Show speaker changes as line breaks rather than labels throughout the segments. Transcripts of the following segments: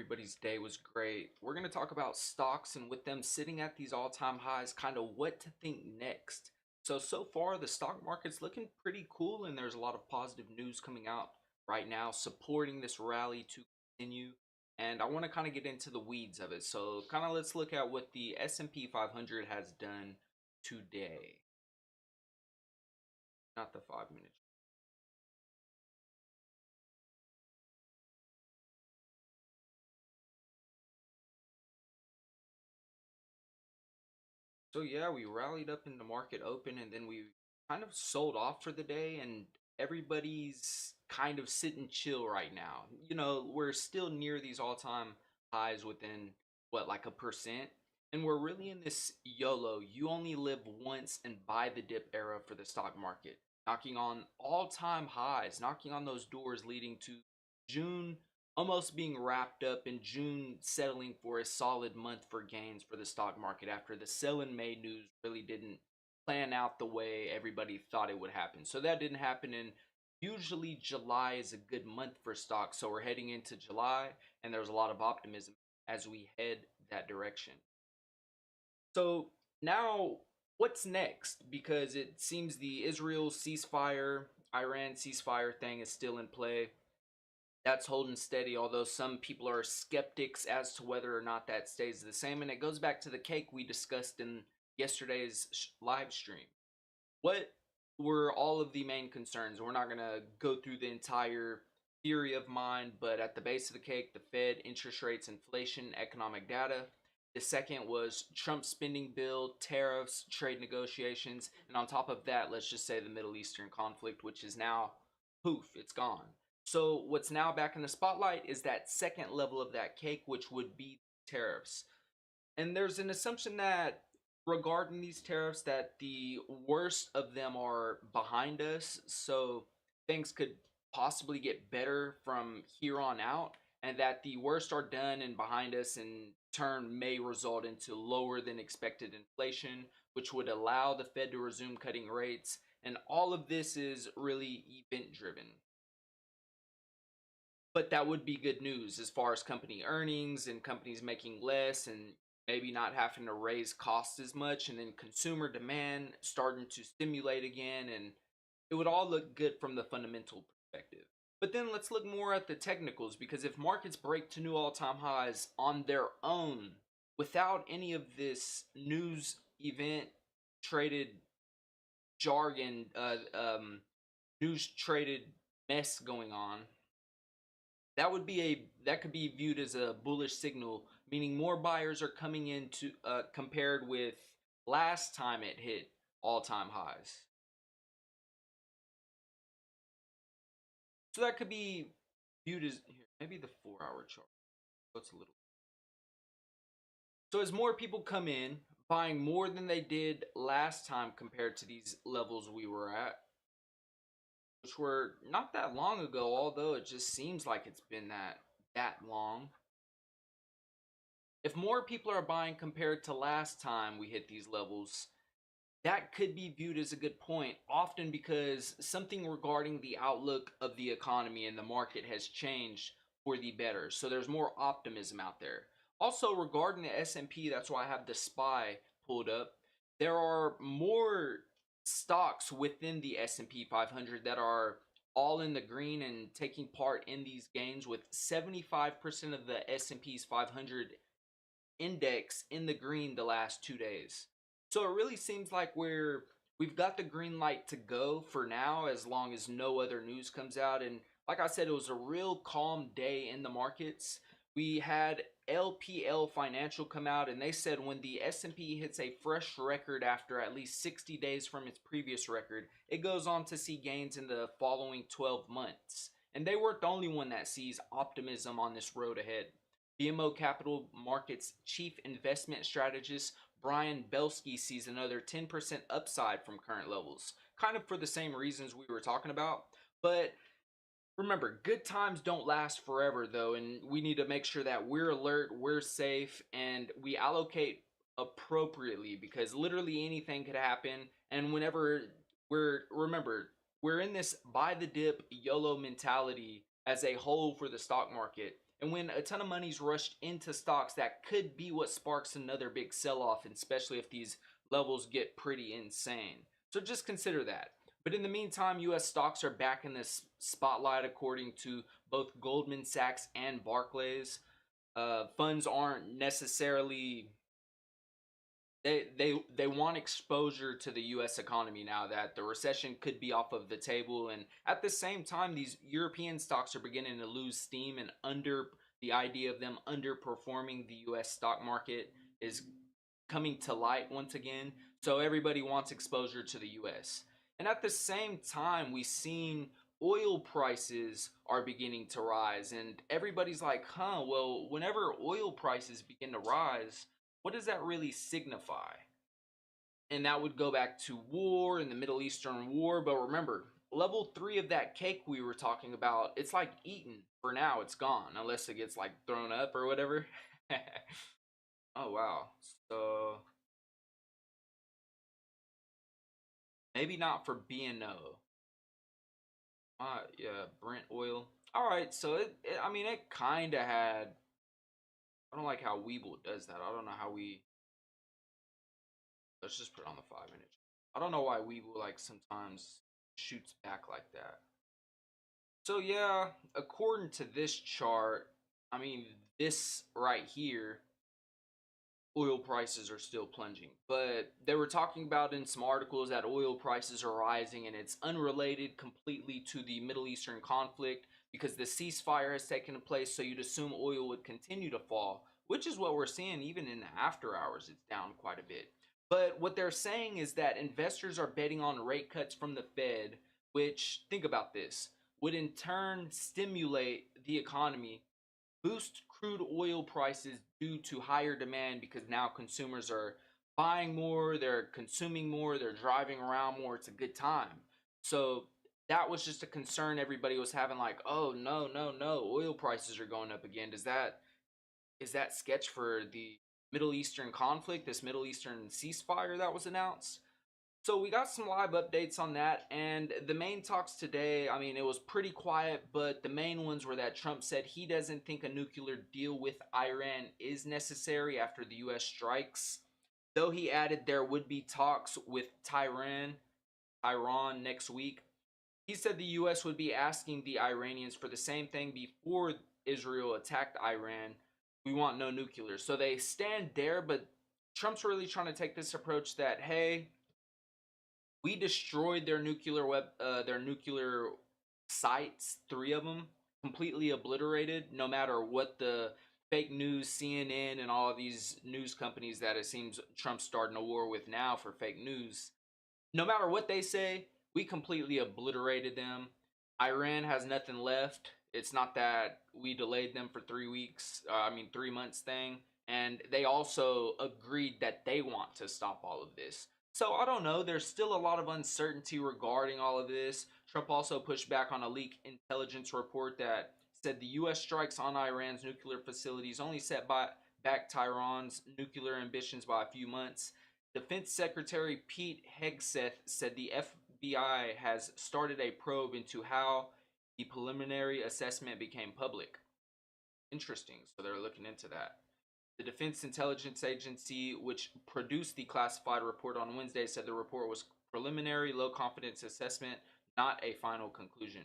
everybody's day was great. We're going to talk about stocks and with them sitting at these all-time highs, kind of what to think next. So far the stock market's looking pretty cool and there's a lot of positive news coming out right now supporting this rally to continue. And I want to kind of get into the weeds of it. So kind of let's look at what the S&P 500 has done today. Not the 5 minutes. So yeah, we rallied up in the market open and then we kind of sold off for the day and everybody's kind of sitting chill right now. We're still near these all-time highs within what like a percent and we're really in this YOLO, you only live once and buy the dip era for the stock market. Knocking on all-time highs, knocking on those doors leading to June almost being wrapped up in June, settling for a solid month for gains for the stock market after the sell in May news really didn't plan out the way everybody thought it would happen. So that didn't happen, and usually July is a good month for stocks. So we're heading into July, and there's a lot of optimism as we head that direction. So now, what's next? Because it seems the Israel ceasefire, Iran ceasefire thing is still in play. That's holding steady, although some people are skeptics as to whether or not that stays the same. And it goes back to the cake we discussed in yesterday's live stream. What were all of the main concerns? We're not going to go through the entire theory of mine, but at the base of the cake, the Fed, interest rates, inflation, economic data. The second was Trump's spending bill, tariffs, trade negotiations, and on top of that, let's just say the Middle Eastern conflict, which is now poof, it's gone. So what's now back in the spotlight is that second level of that cake, which would be tariffs. And there's an assumption that regarding these tariffs that the worst of them are behind us, so things could possibly get better from here on out, and that the worst are done and behind us in turn may result into lower than expected inflation, which would allow the Fed to resume cutting rates. And all of this is really event driven. But that would be good news as far as company earnings and companies making less and maybe not having to raise costs as much, and then consumer demand starting to stimulate again, and it would all look good from the fundamental perspective. But then let's look more at the technicals, because if markets break to new all-time highs on their own without any of this news event traded jargon, news traded mess going on, that could be viewed as a bullish signal, meaning more buyers are coming into compared with last time it hit all-time highs. So that could be viewed as here, maybe the 4-hour chart. That's a little. So as more people come in, buying more than they did last time compared to these levels we were at, which were not that long ago, although it just seems like it's been that long. If more people are buying compared to last time we hit these levels, that could be viewed as a good point, often because something regarding the outlook of the economy and the market has changed for the better. So there's more optimism out there. Also, regarding the S&P, that's why I have the SPY pulled up. There are more stocks within the S&P 500 that are all in the green and taking part in these gains, with 75% of the S&P's 500 index in the green the last 2 days. So it really seems like we've got the green light to go for now, as long as no other news comes out. And like I said, it was a real calm day in the markets. We had LPL Financial come out and they said when the S&P hits a fresh record after at least 60 days from its previous record, it goes on to see gains in the following 12 months. And they weren't the only one that sees optimism on this road ahead. BMO Capital Markets chief investment strategist Brian Belsky sees another 10% upside from current levels, kind of for the same reasons we were talking about. But remember, good times don't last forever though, and we need to make sure that we're alert, we're safe, and we allocate appropriately, because literally anything could happen. And whenever we're in this buy the dip YOLO mentality as a whole for the stock market. And when a ton of money's rushed into stocks, that could be what sparks another big sell off, especially if these levels get pretty insane. So just consider that. But in the meantime, US stocks are back in this spotlight according to both Goldman Sachs and Barclays. Funds aren't necessarily they want exposure to the US economy now that the recession could be off of the table, and at the same time these European stocks are beginning to lose steam, and under the idea of them underperforming the US stock market is coming to light once again. So everybody wants exposure to the US. And at the same time, we've seen oil prices are beginning to rise. And everybody's like, huh, well, whenever oil prices begin to rise, what does that really signify? And that would go back to war and the Middle Eastern war. But remember, level three of that cake we were talking about, it's like eaten. For now, it's gone, unless it gets like thrown up or whatever. Oh, wow. So maybe not for B&O. Yeah, Brent oil. All right, so I mean, it kind of had. I don't like how Weeble does that. I don't know how we. Let's just put it on the 5 minute. I don't know why Weeble like sometimes shoots back like that. So yeah, according to this chart, I mean, this right here, oil prices are still plunging. But they were talking about in some articles that oil prices are rising, and it's unrelated completely to the Middle Eastern conflict because the ceasefire has taken place. So you'd assume oil would continue to fall, which is what we're seeing even in the after hours. It's down quite a bit. But what they're saying is that investors are betting on rate cuts from the Fed, which, think about this, would in turn stimulate the economy, boost crude oil prices due to higher demand because now consumers are buying more, they're consuming more, they're driving around more. It's a good time. So that was just a concern everybody was having, like, oh no, no, no, oil prices are going up again. Does that is that sketch for the Middle Eastern conflict, this Middle Eastern ceasefire that was announced? So we got some live updates on that, and the main talks today, I mean, it was pretty quiet, but the main ones were that Trump said he doesn't think a nuclear deal with Iran is necessary after the US strikes, though he added there would be talks with Iran next week. He said the US would be asking the Iranians for the same thing before Israel attacked Iran. We want no nuclear. So they stand there, but Trump's really trying to take this approach that, hey, we destroyed their nuclear sites, three of them, completely obliterated. No matter what the fake news, CNN, and all of these news companies that it seems Trump's starting a war with now for fake news, no matter what they say, we completely obliterated them. Iran has nothing left. It's not that we delayed them for 3 weeks, 3 months thing. And they also agreed that they want to stop all of this. So I don't know. There's still a lot of uncertainty regarding all of this. Trump also pushed back on a leaked intelligence report that said the U.S. strikes on Iran's nuclear facilities only back Tehran's nuclear ambitions by a few months. Defense Secretary Pete Hegseth said the FBI has started a probe into how the preliminary assessment became public. Interesting. So they're looking into that. The Defense Intelligence Agency, which produced the classified report on Wednesday, said the report was preliminary, low confidence assessment, not a final conclusion.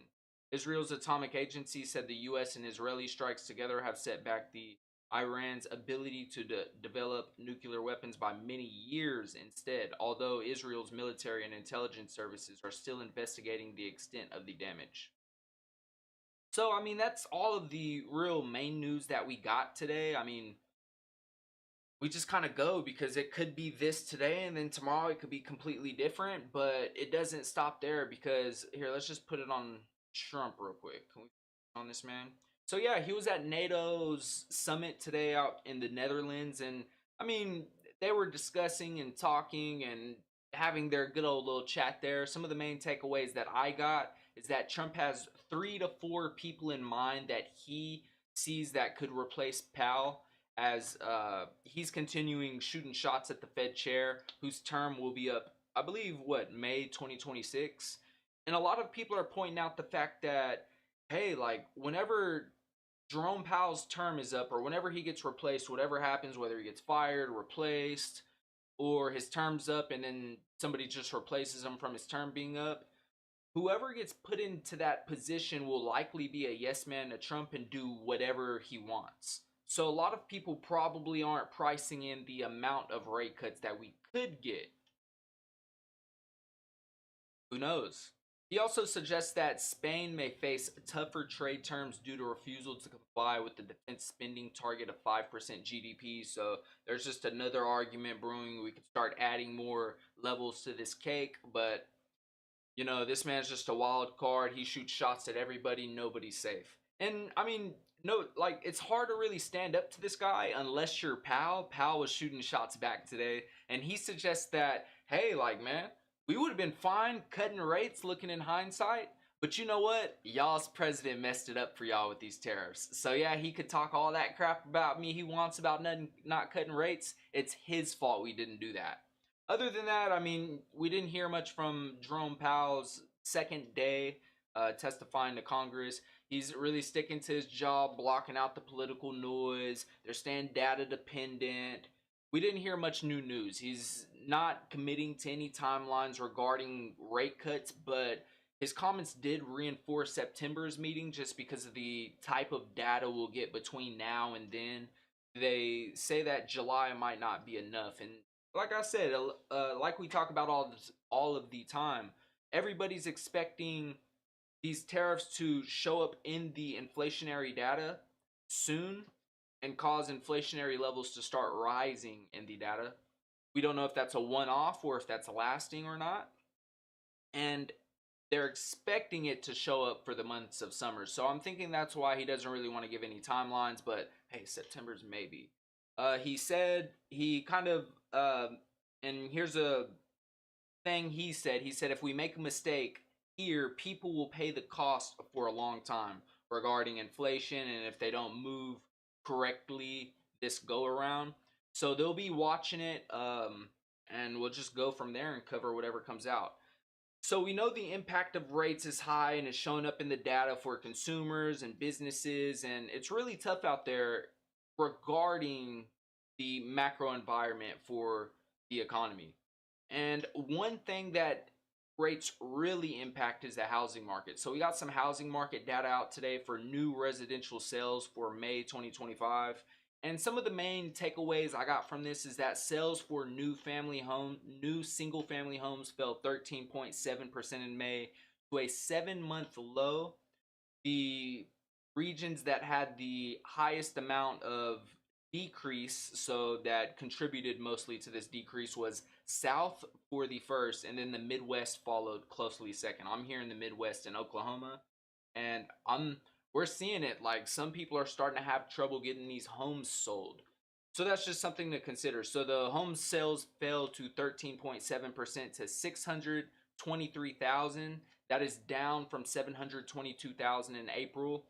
Israel's atomic agency said the U.S. and Israeli strikes together have set back the Iran's ability to develop nuclear weapons by many years instead, although Israel's military and intelligence services are still investigating the extent of the damage. So, I mean, that's all of the real main news that we got today. I mean, we just kind of go because it could be this today and then tomorrow it could be completely different, but it doesn't stop there because here, let's just put it on Trump real quick. Can we on this man? So yeah, he was at NATO's summit today out in the Netherlands, and I mean, they were discussing and talking and having their good old little chat there. Some of the main takeaways that I got is that Trump has 3 to 4 people in mind that he sees that could replace Powell, as he's continuing shooting shots at the Fed chair, whose term will be up, I believe, what, May 2026. And a lot of people are pointing out the fact that, hey, like, whenever Jerome Powell's term is up, or whenever he gets replaced, whatever happens, whether he gets fired, replaced, or his term's up and then somebody just replaces him from his term being up, whoever gets put into that position will likely be a yes man to Trump and do whatever he wants. So a lot of people probably aren't pricing in the amount of rate cuts that we could get. Who knows? He also suggests that Spain may face tougher trade terms due to refusal to comply with the defense spending target of 5% GDP. So there's just another argument brewing. We could start adding more levels to this cake, but this man's just a wild card. He shoots shots at everybody. Nobody's safe. And I mean, no, like it's hard to really stand up to this guy unless you're Pal. Pal was shooting shots back today, and he suggests that, hey, like man, we would have been fine cutting rates looking in hindsight. But you know what? Y'all's president messed it up for y'all with these tariffs. So yeah, he could talk all that crap about me he wants about not cutting rates. It's his fault we didn't do that. Other than that, I mean, we didn't hear much from Jerome Powell's second day testifying to Congress. He's really sticking to his job, blocking out the political noise. They're staying data dependent. We didn't hear much new news. He's not committing to any timelines regarding rate cuts, but his comments did reinforce September's meeting just because of the type of data we'll get between now and then. They say that July might not be enough, and like I said, like we talk about all of the time, everybody's expecting these tariffs to show up in the inflationary data soon and cause inflationary levels to start rising in the data. We don't know if that's a one-off or if that's lasting or not, and they're expecting it to show up for the months of summer. So I'm thinking that's why he doesn't really want to give any timelines. But hey, September's maybe. He said he kind of and here's a thing he said. He said if we make a mistake here, people will pay the cost for a long time regarding inflation and if they don't move correctly this go around. So they'll be watching it, and we'll just go from there and cover whatever comes out. So we know the impact of rates is high and is showing up in the data for consumers and businesses, and it's really tough out there regarding the macro environment for the economy. And one thing that rates really impact is the housing market. So we got some housing market data out today for new residential sales for May 2025. And some of the main takeaways I got from this is that sales for new single family homes fell 13.7% in May to a 7-month low. The regions that had the highest amount of decrease, so that contributed mostly to this decrease, was South for the first, and then the Midwest followed closely second. I'm here in the Midwest in Oklahoma, and we're seeing it. Like some people are starting to have trouble getting these homes sold. So that's just something to consider. So the home sales fell to 13.7% to 623,000. That is down from 722,000 in April.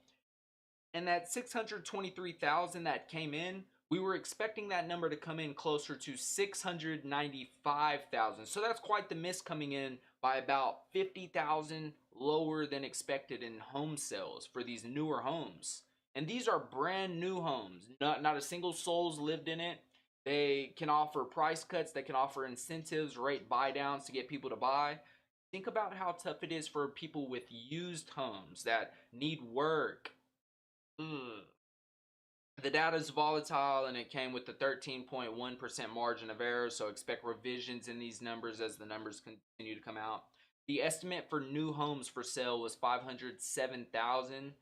And that 623,000 that came in, we were expecting that number to come in closer to 695,000. So that's quite the miss, coming in by about 50,000 lower than expected in home sales for these newer homes. And these are brand new homes. Not a single soul's lived in it. They can offer price cuts, they can offer incentives, rate buy downs to get people to buy. Think about how tough it is for people with used homes that need work. Ugh. The data is volatile and it came with the 13.1% margin of error, so expect revisions in these numbers as the numbers continue to come out. The estimate for new homes for sale was 507,000,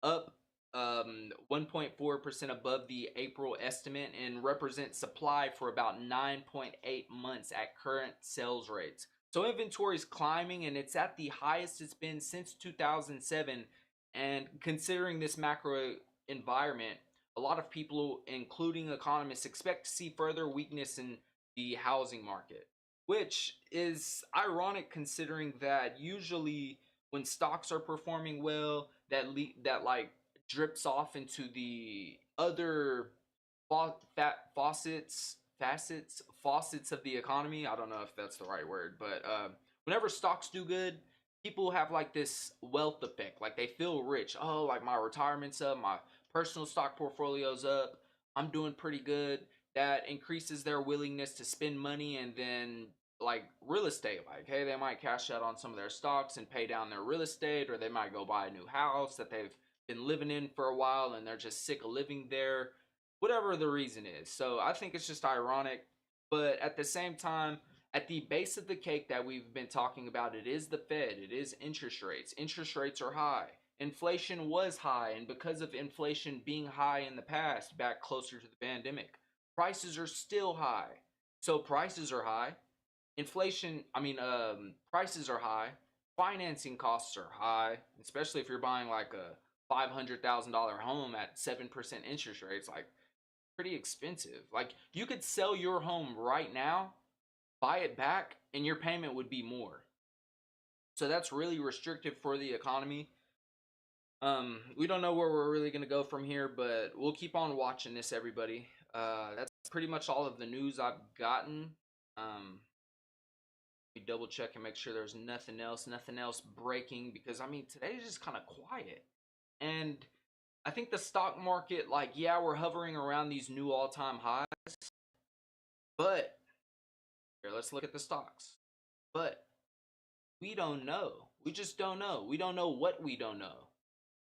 up 1.4% above the April estimate, and represents supply for about 9.8 months at current sales rates. So inventory is climbing and it's at the highest it's been since 2007. And considering this macro environment, a lot of people, including economists, expect to see further weakness in the housing market, which is ironic considering that usually when stocks are performing well, that like drips off into the other faucets of the economy. I don't know if that's the right word, but whenever stocks do good, people have like this wealth effect. Like they feel rich. Oh, like my retirement's up, my personal stock portfolios up. I'm doing pretty good. That increases their willingness to spend money, and then like real estate, like hey, they might cash out on some of their stocks and pay down their real estate, or they might go buy a new house that they've been living in for a while and they're just sick of living there, whatever the reason is. So I think it's just ironic, but at the same time, at the base of the cake that we've been talking about, it is the Fed, it is interest rates. Interest rates are high. Inflation was high, and because of inflation being high in the past, back closer to the pandemic, prices are still high. So prices are high. Prices are high. Financing costs are high, especially if you're buying like a $500,000 home at 7% interest rates. Like, pretty expensive. Like, you could sell your home right now, buy it back, and your payment would be more. So that's really restrictive for the economy. We don't know where we're really gonna go from here, but we'll keep on watching this, everybody. That's pretty much all of the news I've gotten. Let me double check and make sure there's nothing else breaking, because I mean today's just kind of quiet. And I think the stock market, like, yeah, we're hovering around these new all-time highs, but here, let's look at the stocks. But we don't know. We just don't know. We don't know what we don't know.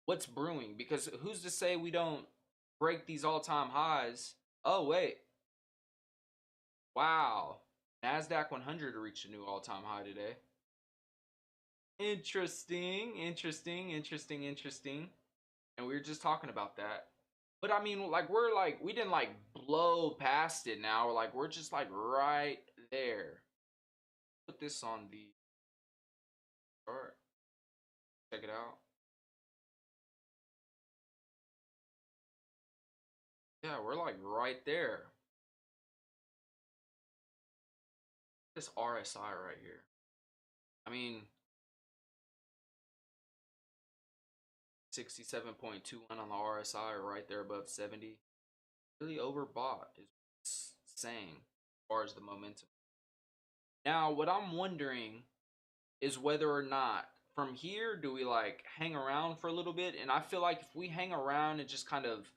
What's brewing? Because who's to say we don't break these all-time highs? Oh wait, wow. Nasdaq 100 reached a new all-time high today. Interesting. And we were just talking about that. But I mean, like, we didn't like blow past it now. We're just like right there. Put this on the chart. Check it out. Yeah, we're like right there. This RSI right here. I mean, 67.21 on the RSI, right there above 70. Really overbought is what's saying as far as the momentum. Now, what I'm wondering is whether or not from here do we like hang around for a little bit. And I feel like if we hang around and just kind of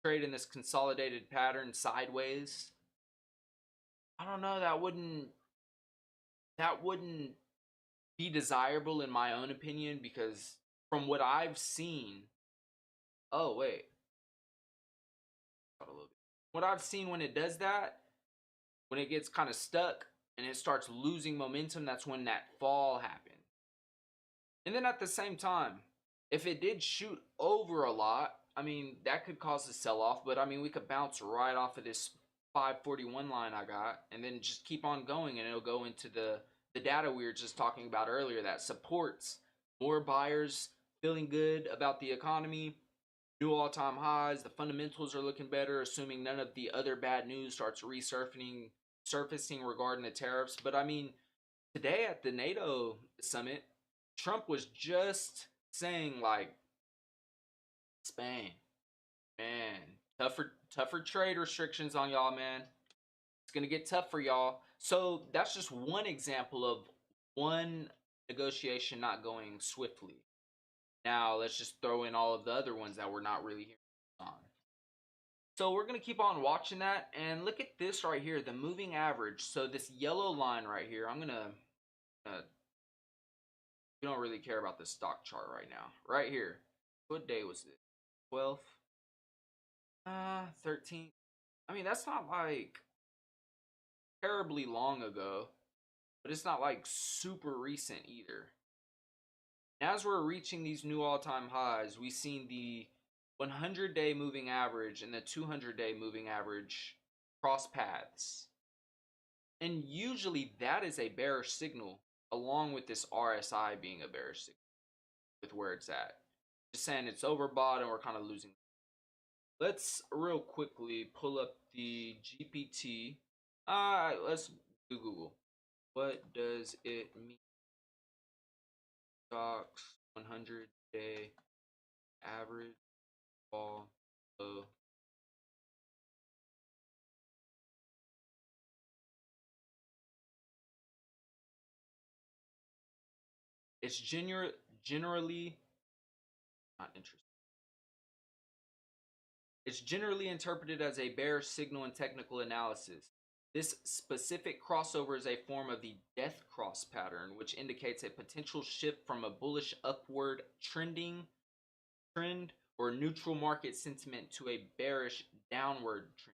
trade in this consolidated pattern sideways, I don't know, that wouldn't be desirable in my own opinion, because from what I've seen, oh wait, a little bit. What I've seen when it does that, when it gets kind of stuck and it starts losing momentum, that's when that fall happened. And then at the same time, if it did shoot over a lot, I mean, that could cause a sell off, but I mean, we could bounce right off of this 541 line I got and then just keep on going, and it'll go into the data we were just talking about earlier that supports more buyers feeling good about the economy, new all-time highs, the fundamentals are looking better, assuming none of the other bad news starts surfacing regarding the tariffs. But I mean, today at the NATO summit, Trump was just saying like, Spain, man, tougher trade restrictions on y'all, man. It's gonna get tough for y'all. So that's just one example of one negotiation not going swiftly. Now let's just throw in all of the other ones that we're not really hearing on. So we're gonna keep on watching that, and look at this right here, the moving average. So this yellow line right here, we don't really care about the stock chart right now. Right here, what day was it? 12th, 13th. I mean, that's not like terribly long ago, but it's not like super recent either. As we're reaching these new all-time highs, we've seen the 100-day moving average and the 200-day moving average cross paths. And usually that is a bearish signal, along with this RSI being a bearish signal with where it's at. Just saying it's overbought and we're kind of losing. Let's real quickly pull up the GPT. Let's do Google. What does it mean? Stocks 100-day average fall low. It's generally not interesting. It's generally interpreted as a bearish signal in technical analysis. This specific crossover is a form of the death cross pattern, which indicates a potential shift from a bullish upward trend or neutral market sentiment to a bearish downward trend.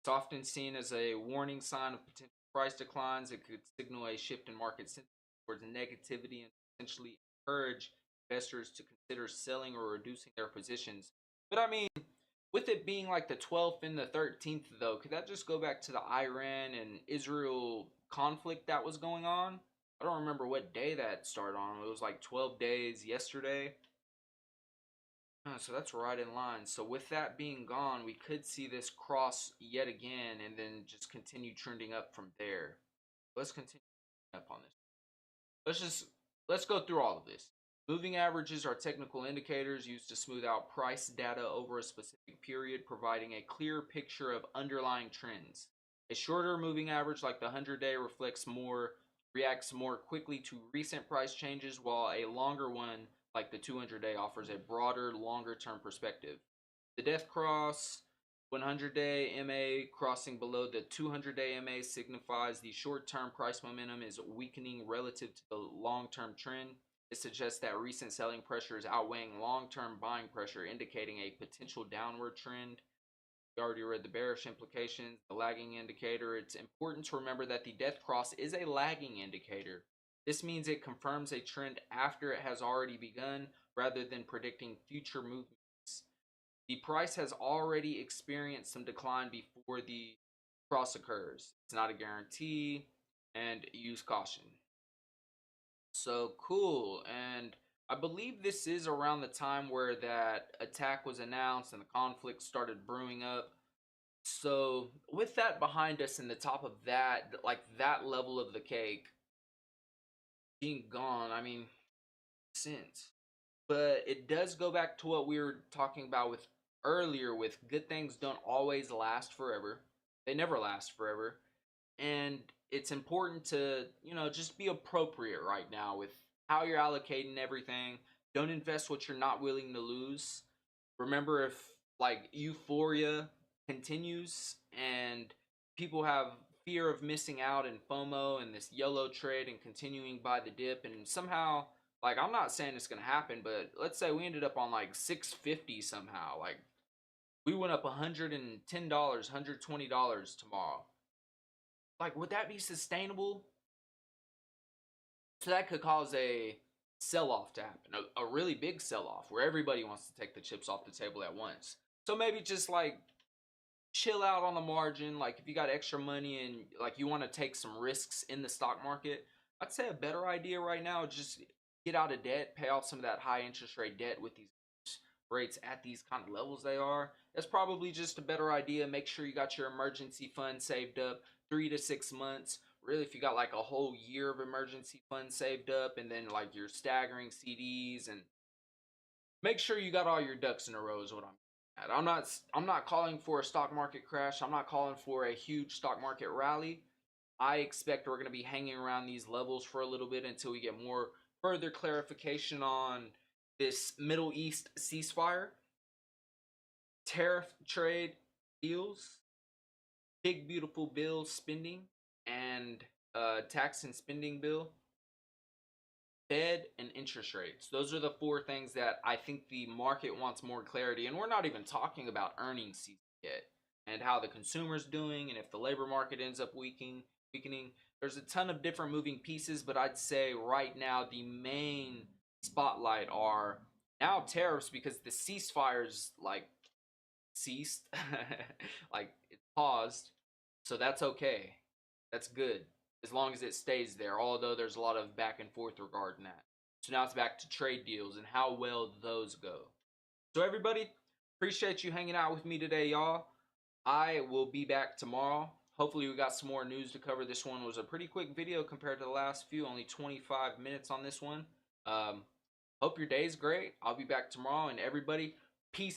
It's often seen as a warning sign of potential price declines. It could signal a shift in market sentiment towards negativity and potentially encourage investors to consider selling or reducing their positions. But I mean, with it being like the 12th and the 13th, though, could that just go back to the Iran and Israel conflict that was going on? I don't remember what day that started on. It was like 12 days yesterday. So that's right in line. So with that being gone, we could see this cross yet again and then just continue trending up from there. Let's continue up on this. Let's just let's go through all of this. Moving averages are technical indicators used to smooth out price data over a specific period, providing a clear picture of underlying trends. A shorter moving average like the 100-day reacts more quickly to recent price changes, while a longer one like the 200-day offers a broader, longer-term perspective. The death cross 100-day MA crossing below the 200-day MA signifies the short-term price momentum is weakening relative to the long-term trend. It suggests that recent selling pressure is outweighing long-term buying pressure, indicating a potential downward trend. We already read the bearish implications, the lagging indicator. It's important to remember that the death cross is a lagging indicator. This means it confirms a trend after it has already begun rather than predicting future movements. The price has already experienced some decline before the cross occurs. It's not a guarantee, and use caution. So cool. And I believe this is around the time where that attack was announced and the conflict started brewing up. So with that behind us and the top of that, like that level of the cake being gone, I mean, since. But it does go back to what we were talking about with earlier with good things don't always last forever. They never last forever. And it's important to, just be appropriate right now with how you're allocating everything. Don't invest what you're not willing to lose. Remember, if like euphoria continues and people have fear of missing out and FOMO and this yellow trade and continuing by the dip, and somehow, like, I'm not saying it's going to happen, but let's say we ended up on like 650 somehow. Like, we went up $110, $120 tomorrow. Like, would that be sustainable? So that could cause a sell-off to happen, a really big sell-off where everybody wants to take the chips off the table at once. So maybe just like chill out on the margin. Like if you got extra money and like you want to take some risks in the stock market, I'd say a better idea right now is just get out of debt, pay off some of that high interest rate debt with these rates at these kind of levels they are. That's probably just a better idea. Make sure you got your emergency fund saved up 3 to 6 months. Really, if you got like a whole year of emergency fund saved up, and then like your staggering CDs, and make sure you got all your ducks in a row is what I'm at. I'm not calling for a stock market crash. I'm not calling for a huge stock market rally. I expect we're going to be hanging around these levels for a little bit until we get more further clarification on this Middle East ceasefire, tariff trade deals, big beautiful bill spending, and tax and spending bill, Fed, and interest rates. Those are the four things that I think the market wants more clarity. And we're not even talking about earnings season yet and how the consumer's doing and if the labor market ends up weakening. There's a ton of different moving pieces, but I'd say right now the main spotlight are now tariffs, because the ceasefires like ceased, like it paused. So that's okay. That's good as long as it stays there, although there's a lot of back and forth regarding that. So now it's back to trade deals and how well those go. So everybody, appreciate you hanging out with me today, y'all. I will be back tomorrow. Hopefully we got some more news to cover. This one was a pretty quick video compared to the last few, only 25 minutes on this one. Hope your day's great. I'll be back tomorrow, and everybody,